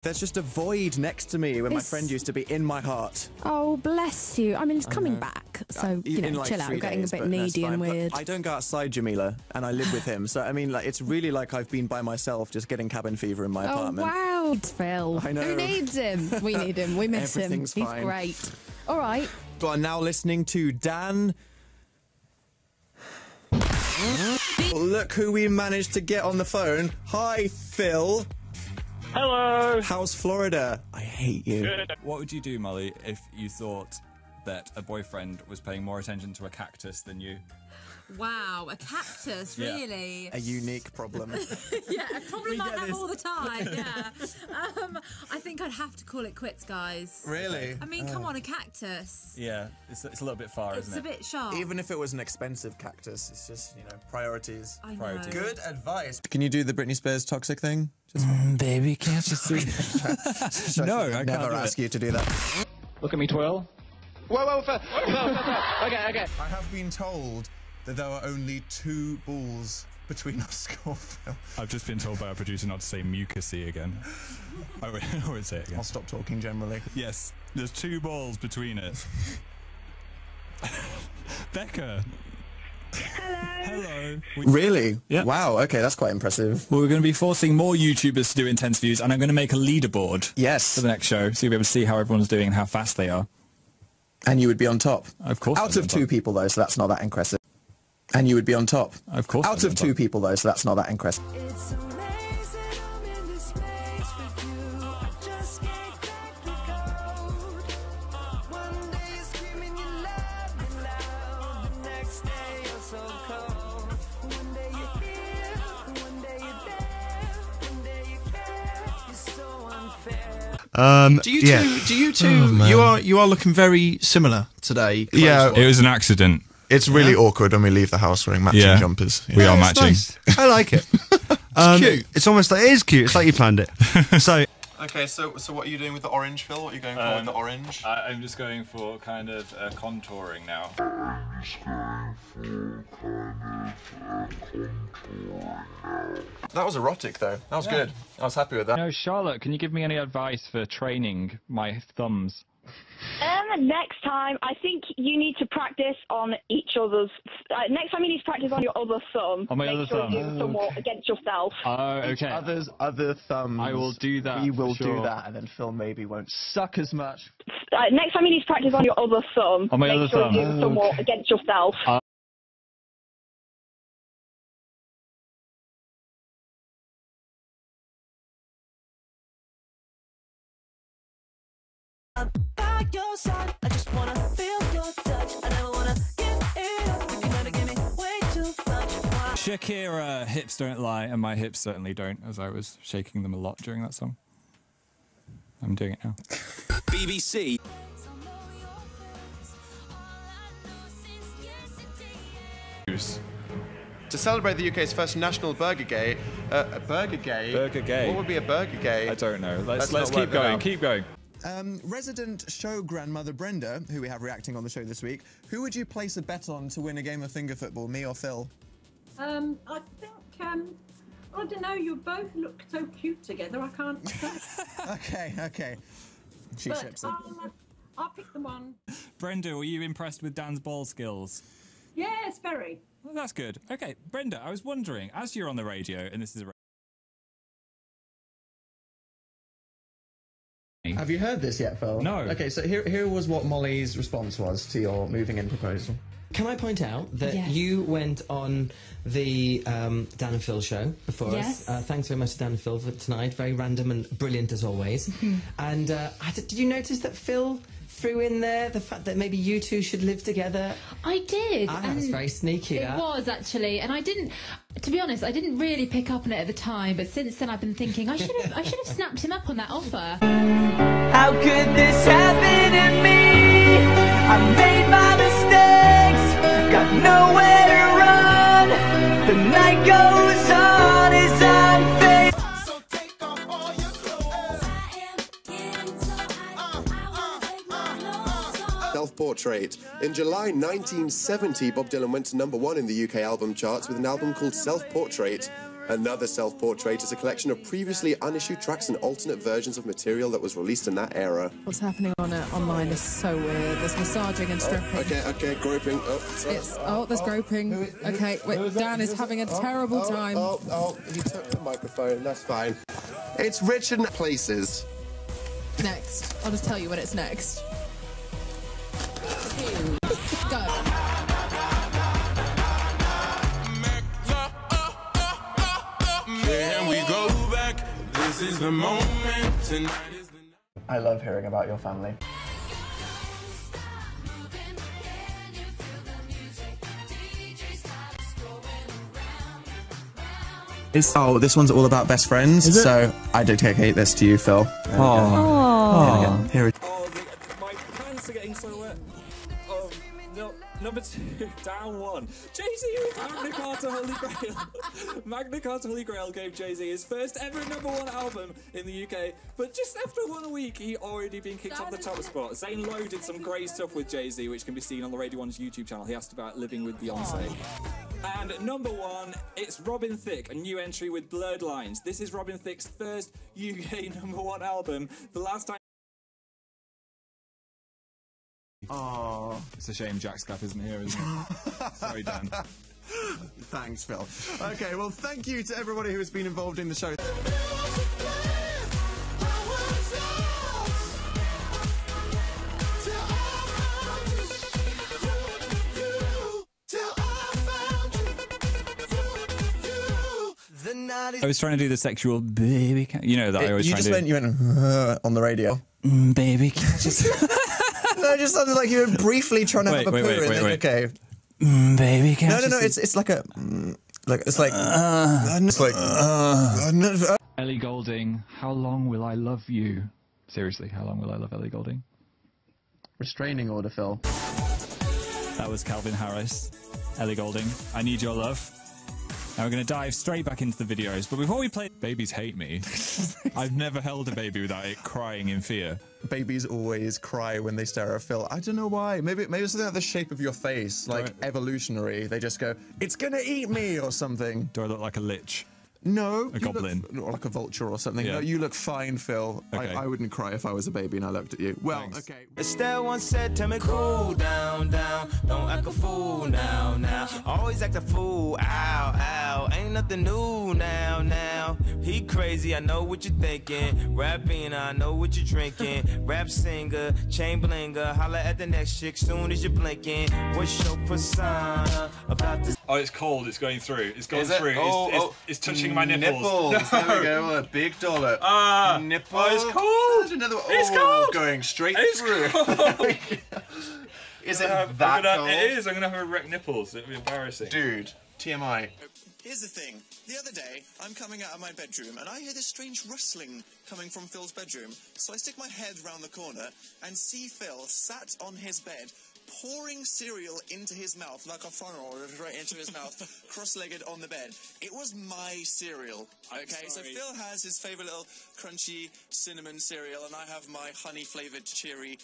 There's just a void next to me where my friend used to be in my heart. Oh, bless you. I mean, it's coming back, so, you know, like chill out. We're getting a bit needy and weird. But I don't go outside, Jamila, and I live with him. So, I mean, like, it's really like I've been by myself just getting cabin fever in my apartment. Oh, wow. Phil. I know. Who needs him? We need him. We miss him. Everything's He's fine. great. All right. You are now listening to Dan. Look who we managed to get on the phone. Hi, Phil. Hello. How's Florida? I hate you. Good. What would you do, Molly, if you thought that a boyfriend was paying more attention to a cactus than you? Wow, a cactus, really? A unique problem. Yeah, a problem I have all the time, yeah. I think I'd have to call it quits, guys. Really? I mean, come on, a cactus. Yeah, it's a little bit far, isn't it? It's a bit sharp. Even if it was an expensive cactus, it's just, you know, priorities. I know. Priorities. Good advice. Can you do the Britney Spears toxic thing? Just baby, can't you see? No, I can't never ask you to do that. Look at me twirl. Whoa, Phil. Okay. I have been told that there are only 2 balls between our score, Phil. I've just been told by our producer not to say mucusy again. I would say it again. I'll stop talking generally. Yes, there's 2 balls between it. Becca. Hello. Really? Yeah. Wow, okay, that's quite impressive. Well, we're going to be forcing more YouTubers to do intense views, and I'm going to make a leaderboard Yes. for the next show, so you'll be able to see how everyone's doing and how fast they are. And you would be on top. Of course. Out of 2 people, though, so that's not that impressive. And you would be on top. Of course. Out of 2 people, though, so that's not that impressive. It's amazing I'm in this place with you. I just can't crack the code. One day you're screaming you love me loud. The next day you're so cold. One day you're here, one day you're there. One day you care, you're so unfair. Do you two? You are looking very similar today. Yeah, It was an accident. it's really awkward when we leave the house wearing matching jumpers. We are it's matching. nice. I like it. It's cute. It's almost like it is cute. It's like you planned it. So. Okay, so what are you doing with the orange, Phil? What are you going for with the orange? I'm just going for kind of contouring now. That was erotic, though. That was good. I was happy with that. No, Charlotte, can you give me any advice for training my thumbs? Next time, I think you need to practice on each other's. Next time, you need to practice on your other thumb. On my other thumb. Make sure you thumb walk against yourself. Oh, okay. Other thumbs. I will do that. We will for sure. do that, and then Phil maybe won't suck as much. Next time, you need to practice on your other thumb. On my Make other sure thumb. you thumb walk against yourself. Your side. I just wanna feel your touch. I never wanna give it up. You never give me way too much. Shakira, hips don't lie, and my hips certainly don't, as I was shaking them a lot during that song. I'm doing it now. BBC. To celebrate the UK's first national Burger Gay, Burger Gay? Burger Gay. What would be a Burger Gay? I don't know. Let's not keep work that going. out. Keep going. Resident show grandmother Brenda, who we have reacting on the show this week, who would you place a bet on to win a game of finger football, me or Phil? I think, I don't know, you both look so cute together, I can't say. Okay. She ships it. I'll pick the one. Brenda, were you impressed with Dan's ball skills? Yes, very. Well, that's good. Okay, Brenda, I was wondering, as you're on the radio, and this is a... Have you heard this yet, Phil? No. Okay, so here was what Molly's response was to your moving in proposal. Can I point out that you went on the Dan and Phil show before us? Thanks very much to Dan and Phil for tonight. Very random and brilliant as always. And did you notice that Phil threw in there the fact that maybe you two should live together? I did. That was very sneaky. It was, actually. And I didn't, to be honest, I didn't really pick up on it at the time, but since then I've been thinking I should have snapped him up on that offer. How could this happen to me? I made my mistakes, got nowhere to run. The night goes on as I'm faced. So take off all your clothes. Self-Portrait. In July 1970, Bob Dylan went to #1 in the UK album charts with an album called Self-Portrait. Another self-portrait is a collection of previously unissued tracks and alternate versions of material that was released in that era. What's happening on online is so weird. There's massaging and stripping. Okay, groping. There's groping. Okay, wait, Dan is having a terrible time. He took the microphone. That's fine. It's Richard Places. Next. I'll just tell you when it's next. Go. Can we go back? This is the moment. Tonight is the night. I love hearing about your family. Oh, this one's all about best friends, so I dedicate this to you, Phil. Oh. Here it My pants are getting so wet. Oh, no. Number 2, down 1. Jay-Z with Magna Carta Holy Grail. Magna Carta Holy Grail gave Jay-Z his first ever #1 album in the UK, but just after 1 week, he'd already been kicked off the top spot. Zane Lowe did some great stuff with Jay-Z, which can be seen on the Radio 1's YouTube channel. He asked about living with Beyonce. And number 1, it's Robin Thicke, a new entry with Blurred Lines. This is Robin Thicke's first UK #1 album. The last time. Oh, it's a shame Jack Scaff isn't here, isn't it? Sorry, Dan. Thanks, Phil. Okay, well, thank you to everybody who has been involved in the show. I was trying to do the sexual baby cat. You know that I always try to do. You went on the radio. Baby cat. No, it just sounded like you were briefly trying to have a poo. Okay. Baby cat. No. It's like a. Ellie Goulding, how long will I love you? Seriously, how long will I love Ellie Goulding? Restraining order, Phil. That was Calvin Harris. Ellie Goulding, I need your love. Now we're going to dive straight back into the videos, but before we play... Babies hate me. I've never held a baby without it crying in fear. Babies always cry when they stare at Phil. I don't know why. Maybe it's something like the shape of your face, like evolutionary. They just go, it's gonna eat me, or something. Do I look like a lich? No. A goblin. Or like a vulture or something. Yeah. No, you look fine, Phil. Okay. I wouldn't cry if I was a baby and I looked at you. Well, Thanks. okay. Estelle once said, tell me cool down, don't act a fool now. Always act a fool, ow, ain't nothing new now. He crazy, I know what you're thinking. Rapping, I know what you're drinking. Rap singer, chain blinger, holla at the next chick soon as you're blinking. What's your persona about this? Oh, it's cold, it's going through. It's going Is it? through. It's touching my nipples. Nipples. There we go. A big dollop. Nipples. Oh, it's cold. There's another one. It's cold. Going straight It's through. cold. Is it that cold? It is. I'm gonna have erect nipples. It'll be embarrassing. Dude, TMI. Here's the thing. The other day, I'm coming out of my bedroom and I hear this strange rustling coming from Phil's bedroom. So I stick my head round the corner and see Phil sat on his bed, pouring cereal into his mouth like a funnel right into his mouth, cross-legged on the bed. It was my cereal, okay? So Phil has his favourite little crunchy cinnamon cereal and I have my honey-flavoured cheery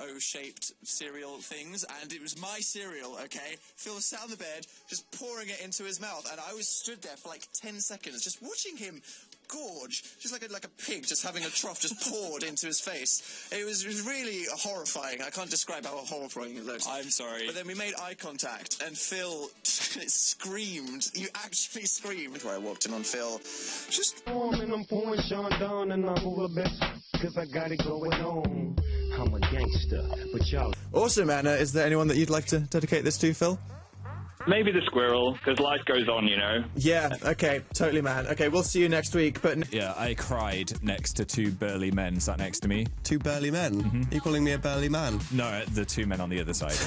O-shaped cereal things, and it was my cereal, okay? Phil sat on the bed, just pouring it into his mouth, and I was stood there for like 10 seconds, just watching him gorge, just like a pig, just having a trough just poured into his face. It was really horrifying. I can't describe how horrifying it looked. I'm sorry. But then we made eye contact, and Phil screamed. You actually screamed. Where I walked in on Phil, just... I'm pouring Sean down and I'm all the best, cause I got it going on. I'm a gangster, but y'all... Awesome, Anna. Is there anyone that you'd like to dedicate this to, Phil? Maybe the squirrel, because life goes on, you know. Yeah, okay, totally, man. Okay, we'll see you next week, but... Yeah, I cried next to 2 burly men sat next to me. 2 burly men? Are you calling me a burly man? No, the 2 men on the other side.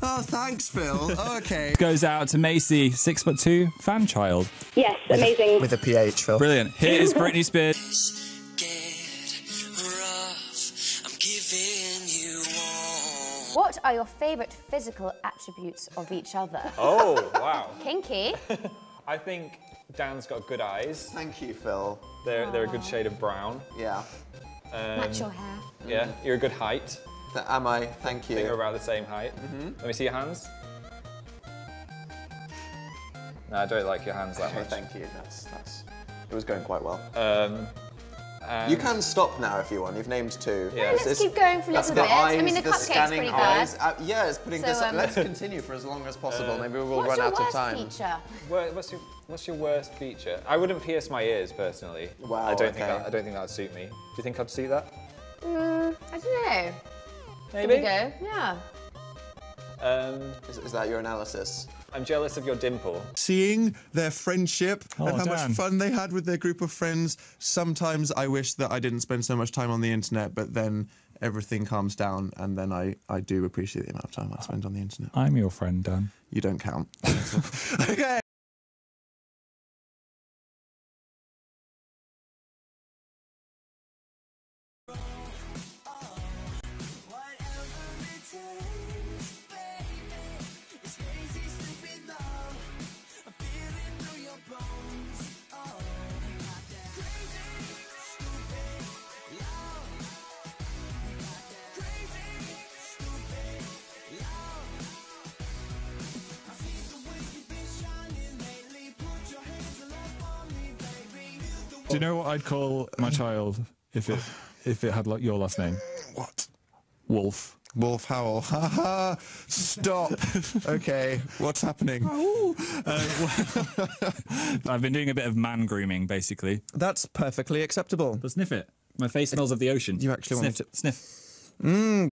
Oh, thanks, Phil. Okay. Goes out to Macy, 6'2", fan child. Yes, amazing. With a PH, Phil. Brilliant. Here is Britney Spears. What are your favourite physical attributes of each other? Oh, wow. Kinky. I think Dan's got good eyes. Thank you, Phil. They're a good shade of brown. Yeah. Match your hair. Yeah, you're a good height. Am I? Thank you. I think we're about the same height. Let me see your hands. No, I don't like your hands that much. Thank you. It was going quite well. And You can stop now if you want. You've named 2. Yeah, let's keep going for a little bit. I mean, the cupcake's scanning pretty eyes. bad. Yeah, it's putting this. Let's continue for as long as possible. Maybe we will What's run your out of worst time. feature? What's your worst feature? I wouldn't pierce my ears personally. Wow. I don't think that would suit me. Do you think I'd see that? I don't know. Maybe. There we go. Yeah. Is that your analysis? I'm jealous of your dimple. Seeing their friendship Oh, and how Dan. much fun they had with their group of friends. Sometimes I wish that I didn't spend so much time on the internet, but then everything calms down, and then I do appreciate the amount of time I spend on the internet. I'm your friend, Dan. You don't count. Okay. Do you know what I'd call my child if it had like your last name? What? Wolf. Wolf Howl. Haha. Stop. Okay. What's happening? I've been doing a bit of man grooming, basically. That's perfectly acceptable. But sniff it. My face smells of the ocean. You actually sniff it. Sniff.